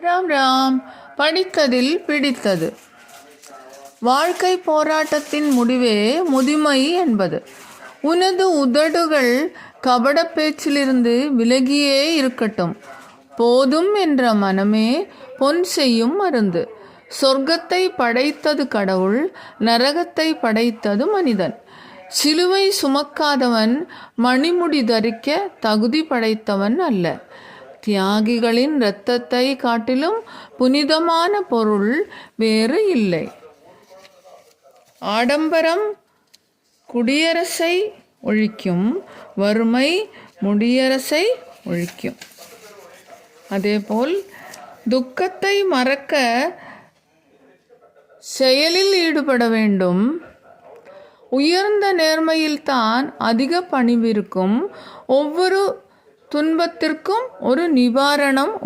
ராம் ராம். படித்ததில் பிடித்தது. வாழ்க்கை போராட்டத்தின் முடிவே முதுமை என்பது. உனது உதடுகள் கபட பேச்சிலிருந்து விலகியே இருக்கட்டும். போதும் என்ற மனமே பொன் செய்யும் மருந்து. சொர்க்கத்தை படைத்தது கடவுள், நரகத்தை படைத்தது மனிதன். சிலுவை சுமக்காதவன் மணிமுடி தரிக்க தகுதி படைத்தவன் அல்ல. தியாகிகளின் இரத்தத்தை காட்டிலும் புனிதமான பொருள் வேறு இல்லை. ஆடம்பரம் குடியரசை ஒழிக்கும், வறுமை முடியரசை ஒழிக்கும். அதேபோல் துக்கத்தை மறக்க செயலில் ஈடுபட வேண்டும். உயர்ந்த நேர்மையில்தான் அதிக பணிவிருக்கும். ஒவ்வொரு துன்பத்திற்கும் ஒரு நிவாரணம்